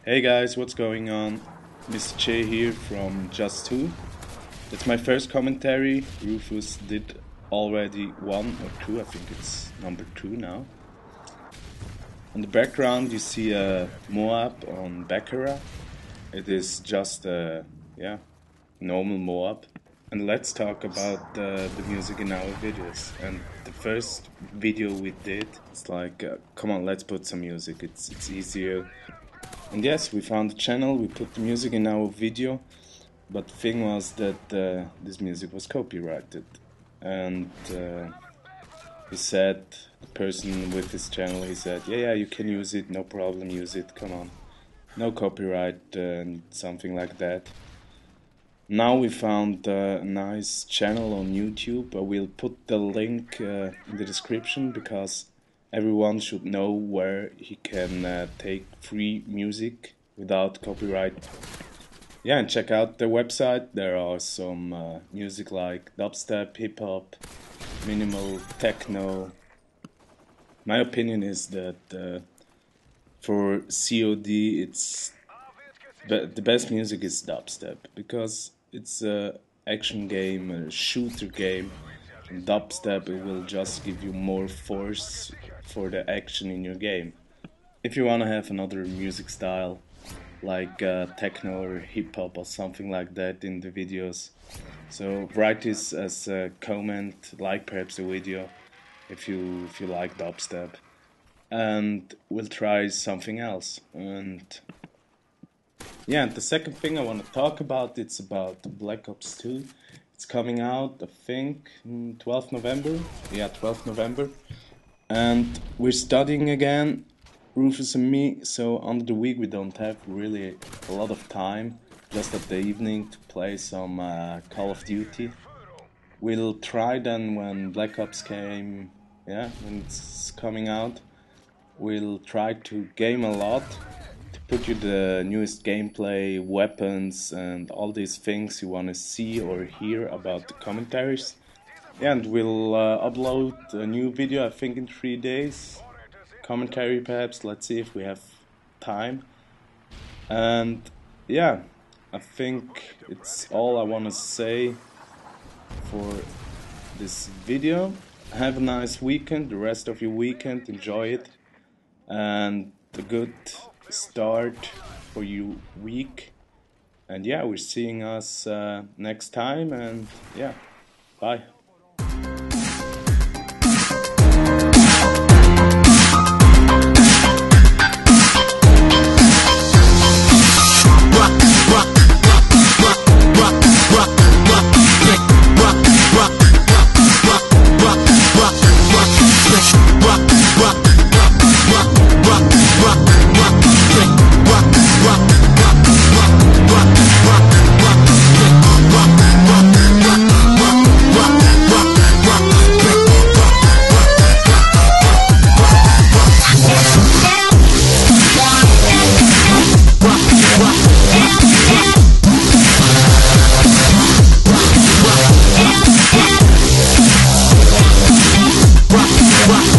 Hey guys, what's going on? Mr. J here from oOJUST2Oo. That's my first commentary. Rufus did already one or two, I think it's number 2 now. On the background you see a Moab on Baccarat. It is just a normal Moab. And let's talk about the music in our videos. And the first video we did, it's like, come on, let's put some music, it's easier. And yes, we found the channel, we put the music in our video, but the thing was that this music was copyrighted. And he said, the person with this channel, he said, yeah, you can use it, no problem, use it, come on. No copyright and something like that. Now we found a nice channel on YouTube. I will put the link in the description because everyone should know where he can take free music without copyright. Yeah, and check out the website. There are some music like dubstep, hip-hop, minimal, techno. My opinion is that for CoD the best music is dubstep, because it's a action game, a shooter game. In dubstep it will just give you more force for the action in your game. If you wanna have another music style like techno or hip hop or something like that in the videos, so write this as a comment, like perhaps the video if you like dubstep, and we'll try something else. And yeah, and the second thing I want to talk about, it's about Black Ops 2. It's coming out, I think, 12th November. Yeah, 12th November. And we're studying again, Rufus and me, so under the week we don't have really a lot of time, just at the evening to play some Call of Duty. We'll try then when Black Ops when it's coming out, we'll try to game a lot, put you the newest gameplay, weapons and all these things you want to see or hear about the commentaries. Yeah, and we'll upload a new video, I think in 3 days. Commentary perhaps, let's see if we have time. And yeah, I think it's all I want to say for this video. Have a nice weekend, the rest of your weekend, enjoy it. And a good start for your week. And yeah, we're seeing us next time, and yeah, bye. Rock.